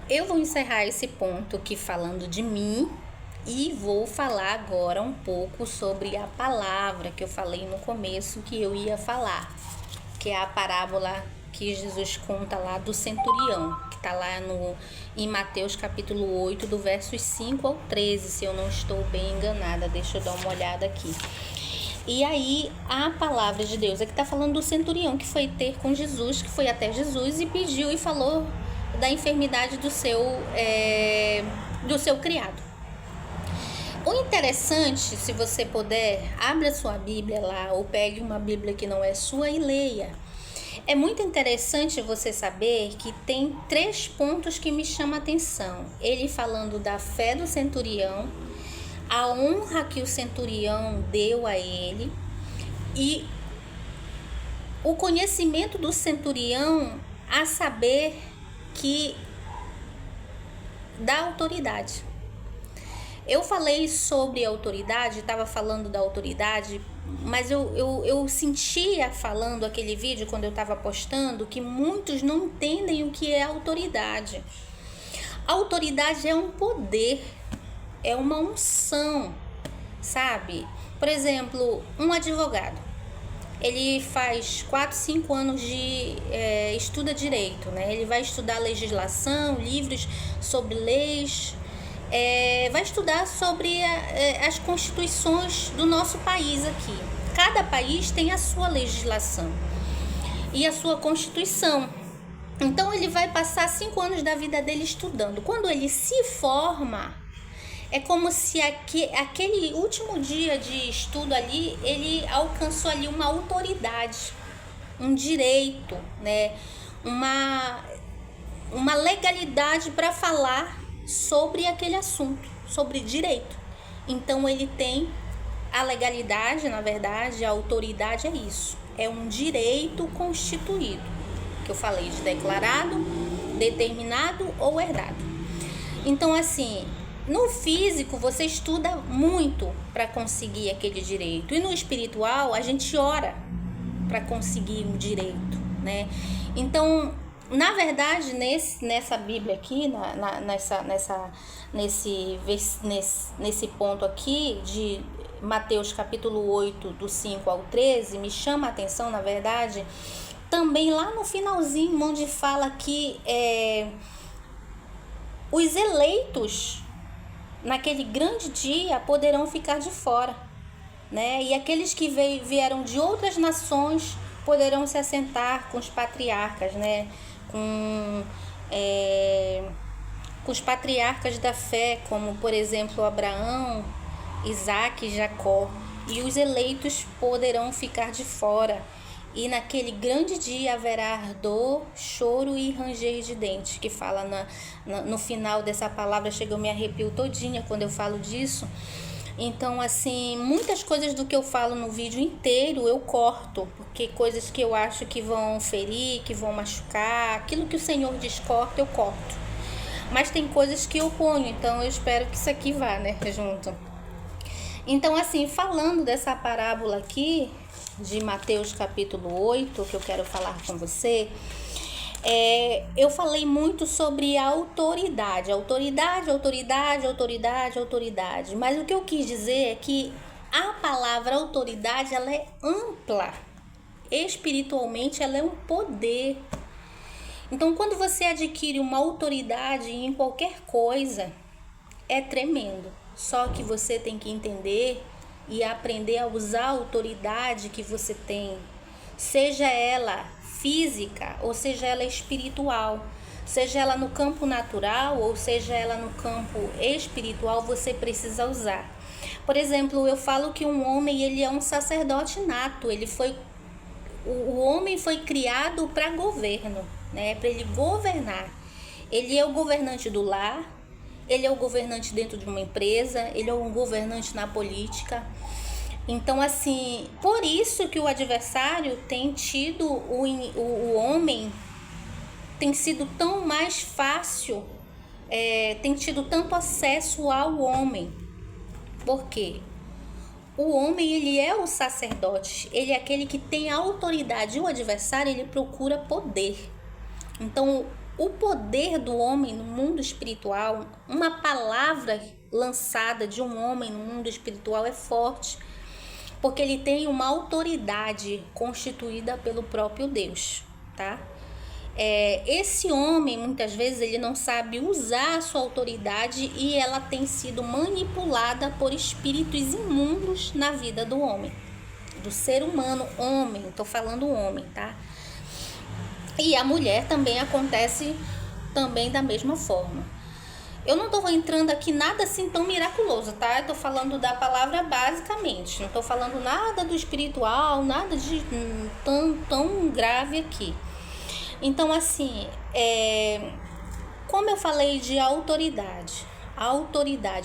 eu vou encerrar esse ponto aqui falando de mim e vou falar agora um pouco sobre a palavra que eu falei no começo que eu ia falar, que é a parábola que Jesus conta lá do centurião, que está lá em Mateus capítulo 8, do versos 5 ao 13, se eu não estou bem enganada. Deixa eu dar uma olhada aqui. E aí a palavra de Deus aqui está falando do centurião que foi ter com Jesus, que foi até Jesus e pediu e falou da enfermidade do seu criado. O interessante, se você puder, abra sua Bíblia lá ou pegue uma Bíblia que não é sua e leia. É muito interessante você saber que tem 3 pontos que me chamam a atenção. Ele falando da fé do centurião, a honra que o centurião deu a ele e o conhecimento do centurião a saber que da autoridade. Eu falei sobre autoridade, estava falando da autoridade, mas eu sentia falando aquele vídeo quando eu estava postando que muitos não entendem o que é autoridade. A autoridade é um poder, é uma unção, sabe? Por exemplo, um advogado, ele faz 4, 5 anos de estuda direito, né? Ele vai estudar legislação, livros sobre leis, vai estudar sobre as constituições do nosso país aqui. Cada país tem a sua legislação e a sua constituição. Então ele vai passar 5 anos da vida dele estudando. Quando ele se forma, é como se aquele último dia de estudo ali, ele alcançou ali uma autoridade, um direito, né? Uma legalidade para falar sobre aquele assunto, sobre direito. Então ele tem a legalidade, na verdade, a autoridade é isso. É um direito constituído, que eu falei de declarado, determinado ou herdado. Então assim, no físico você estuda muito para conseguir aquele direito. E no espiritual a gente ora para conseguir um direito, né? Então, na verdade, nessa Bíblia aqui, nesse ponto aqui de Mateus capítulo 8, do 5 ao 13, me chama a atenção, na verdade, também lá no finalzinho, onde fala que os eleitos naquele grande dia poderão ficar de fora, né? E aqueles que vieram de outras nações poderão se assentar com os patriarcas, né? Com os patriarcas da fé, como por exemplo Abraão, Isaac e Jacó. E os eleitos poderão ficar de fora. E naquele grande dia haverá ardor, choro e ranger de dentes, que fala no final dessa palavra. Chega, eu me arrepio todinha quando eu falo disso. Então, assim, muitas coisas do que eu falo no vídeo inteiro eu corto, porque coisas que eu acho que vão ferir, que vão machucar, aquilo que o Senhor diz corta, eu corto. Mas tem coisas que eu ponho, então eu espero que isso aqui vá, né, junto. Então, assim, falando dessa parábola aqui, de Mateus capítulo 8, que eu quero falar com você, eu falei muito sobre autoridade, mas o que eu quis dizer é que a palavra autoridade, ela é ampla, espiritualmente ela é um poder. Então, quando você adquire uma autoridade em qualquer coisa, é tremendo, só que você tem que entender e aprender a usar a autoridade que você tem, seja ela física ou seja ela espiritual, seja ela no campo natural ou seja ela no campo espiritual, você precisa usar. Por exemplo, eu falo que um homem, ele é um sacerdote nato, o homem foi criado para governo, né? Para ele governar. Ele é o governante do lar, ele é o governante dentro de uma empresa, ele é um governante na política. Então, assim, por isso que o adversário tem tido, o homem tem sido tão mais fácil, tem tido tanto acesso ao homem. Por quê? O homem, ele é o sacerdote, ele é aquele que tem autoridade. O adversário, ele procura poder. Então, o poder do homem no mundo espiritual, uma palavra lançada de um homem no mundo espiritual é forte, porque ele tem uma autoridade constituída pelo próprio Deus, tá? Esse homem, muitas vezes, ele não sabe usar a sua autoridade e ela tem sido manipulada por espíritos imundos na vida do homem, do ser humano, homem, tô falando homem, tá? E a mulher também acontece também da mesma forma. Eu não tô entrando aqui nada assim tão miraculoso, tá? Eu tô falando da palavra basicamente, não tô falando nada do espiritual, nada de tão grave aqui. Então, assim, como eu falei de autoridade,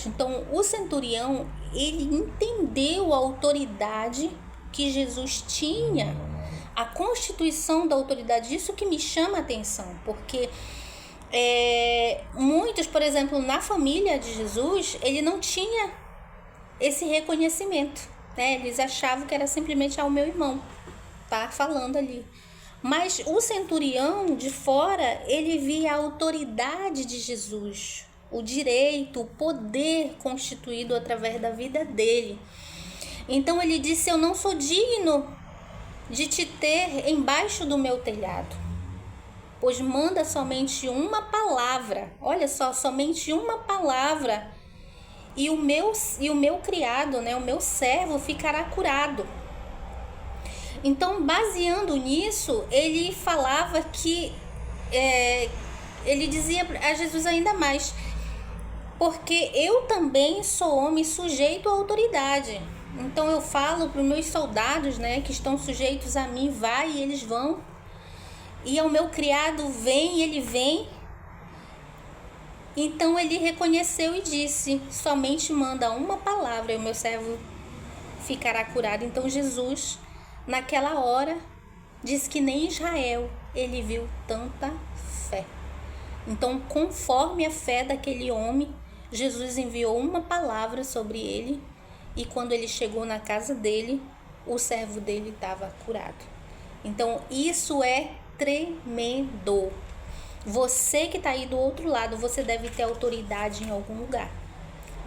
então o centurião, ele entendeu a autoridade que Jesus tinha, a constituição da autoridade. Isso que me chama a atenção, porque muitos, por exemplo, na família de Jesus, ele não tinha esse reconhecimento, né? Eles achavam que era simplesmente o meu irmão, tá falando ali. Mas o centurião de fora, ele via a autoridade de Jesus, o direito, o poder constituído através da vida dele. Então ele disse: eu não sou digno de te ter embaixo do meu telhado, pois manda somente uma palavra, olha só, somente uma palavra, e o meu criado, né, o meu servo ficará curado. Então, baseando nisso, ele falava que, ele dizia a Jesus ainda mais: porque eu também sou homem sujeito à autoridade. Então eu falo para os meus soldados, né, que estão sujeitos a mim, vai e eles vão. E ao meu criado, vem e ele vem. Então ele reconheceu e disse: somente manda uma palavra e o meu servo ficará curado. Então Jesus, naquela hora, diz que nem Israel ele viu tanta fé. Então, conforme a fé daquele homem, Jesus enviou uma palavra sobre ele, e quando ele chegou na casa dele, o servo dele estava curado. Então, isso é tremendo. Você que está aí do outro lado, você deve ter autoridade em algum lugar.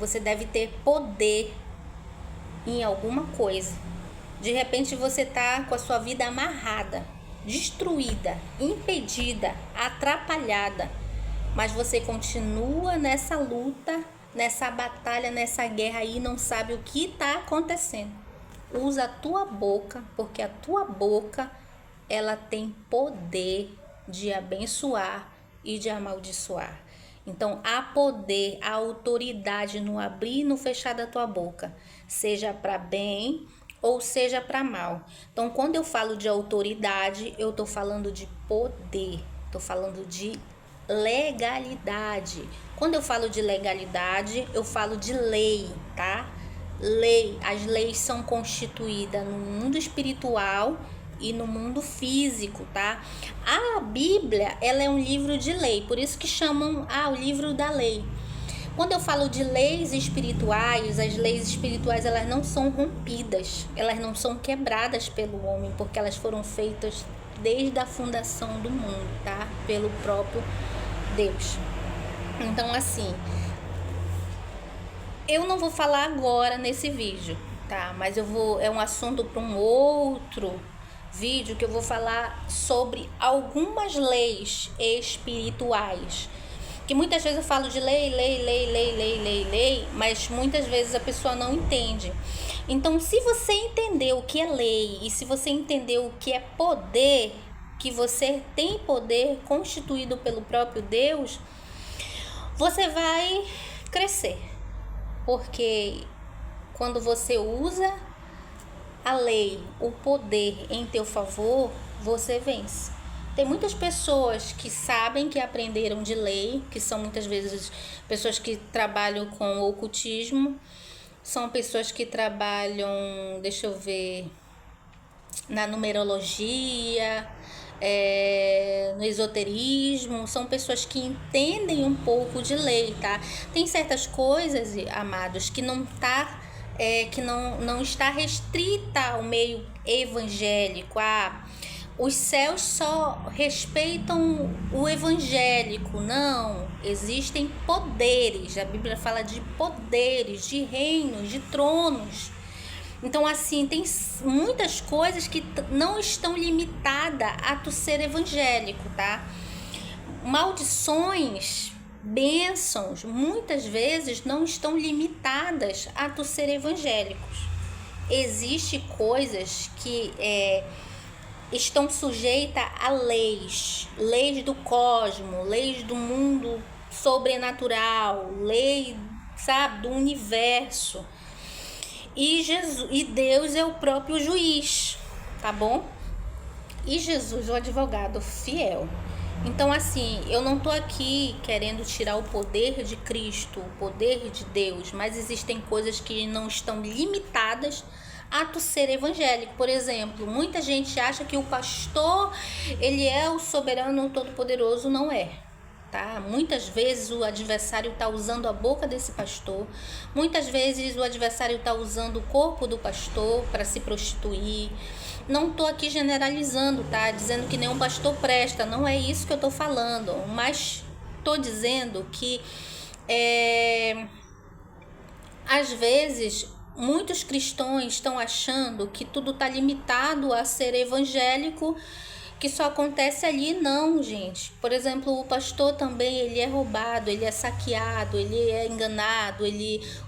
Você deve ter poder em alguma coisa. De repente você está com a sua vida amarrada, destruída, impedida, atrapalhada, mas você continua nessa luta, nessa batalha, nessa guerra aí, não sabe o que está acontecendo. Usa a tua boca, porque a tua boca, ela tem poder de abençoar e de amaldiçoar. Então, há poder, há autoridade no abrir e no fechar da tua boca, seja para bem ou seja para mal. Então, quando eu falo de autoridade, eu estou falando de poder, estou falando de legalidade. Quando eu falo de legalidade, eu falo de lei, tá? Lei, as leis são constituídas no mundo espiritual e no mundo físico, tá? A Bíblia, ela é um livro de lei, por isso que chamam o livro da lei. Quando eu falo de leis espirituais, as leis espirituais, elas não são rompidas, elas não são quebradas pelo homem, porque elas foram feitas desde a fundação do mundo, tá? Pelo próprio Deus. Então, assim, eu não vou falar agora nesse vídeo, tá? Mas é um assunto para um outro vídeo que eu vou falar sobre algumas leis espirituais. Que muitas vezes eu falo de lei, mas muitas vezes a pessoa não entende. Então, se você entender o que é lei e se você entender o que é poder, que você tem poder constituído pelo próprio Deus, você vai crescer. Porque quando você usa a lei, o poder em teu favor, você vence. Tem muitas pessoas que sabem, que aprenderam de lei, que são muitas vezes pessoas que trabalham com ocultismo, são pessoas que trabalham, deixa eu ver, na numerologia, no esoterismo, são pessoas que entendem um pouco de lei, tá? Tem certas coisas, amados, que não está restrita ao meio evangélico. os céus só respeitam o evangélico. Não, existem poderes. A Bíblia fala de poderes, de reinos, de tronos. Então, assim, tem muitas coisas que não estão limitadas a tu ser evangélico, tá? Maldições, bênçãos, muitas vezes não estão limitadas a tu ser evangélicos. Existem coisas que estão sujeitas a leis do cosmos, leis do mundo sobrenatural, lei, sabe, do universo. E Deus é o próprio juiz, tá bom? E Jesus, o advogado fiel. Então, assim, eu não tô aqui querendo tirar o poder de Cristo, o poder de Deus, mas existem coisas que não estão limitadas a tu ser evangélico. Por exemplo, muita gente acha que o pastor, ele é o soberano todo-poderoso. Não é, tá? Muitas vezes o adversário tá usando a boca desse pastor, muitas vezes o adversário tá usando o corpo do pastor para se prostituir. Não tô aqui generalizando, tá? Dizendo que nenhum pastor presta, não é isso que eu tô falando, mas tô dizendo que às vezes muitos cristãos estão achando que tudo está limitado a ser evangélico, que só acontece ali. Não, gente. Por exemplo, o pastor também, ele é roubado, ele é saqueado, ele é enganado,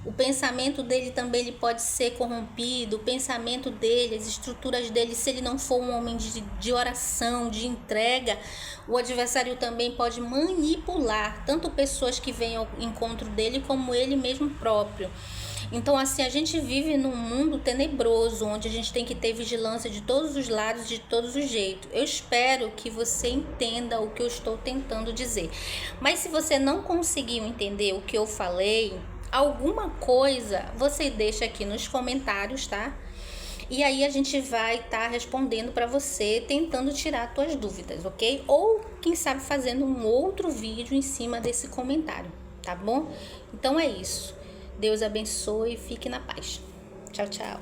o pensamento dele também ele pode ser corrompido, o pensamento dele, as estruturas dele, se ele não for um homem de oração, de entrega, o adversário também pode manipular tanto pessoas que vêm ao encontro dele, como ele mesmo próprio. Então, assim, a gente vive num mundo tenebroso, onde a gente tem que ter vigilância de todos os lados, de todos os jeitos. Eu espero que você entenda o que eu estou tentando dizer. Mas se você não conseguiu entender o que eu falei, alguma coisa você deixa aqui nos comentários, tá? E aí a gente vai estar respondendo para você, tentando tirar tuas dúvidas, ok? Ou, quem sabe, fazendo um outro vídeo em cima desse comentário, tá bom? Então é isso. Deus abençoe e fique na paz. Tchau, tchau.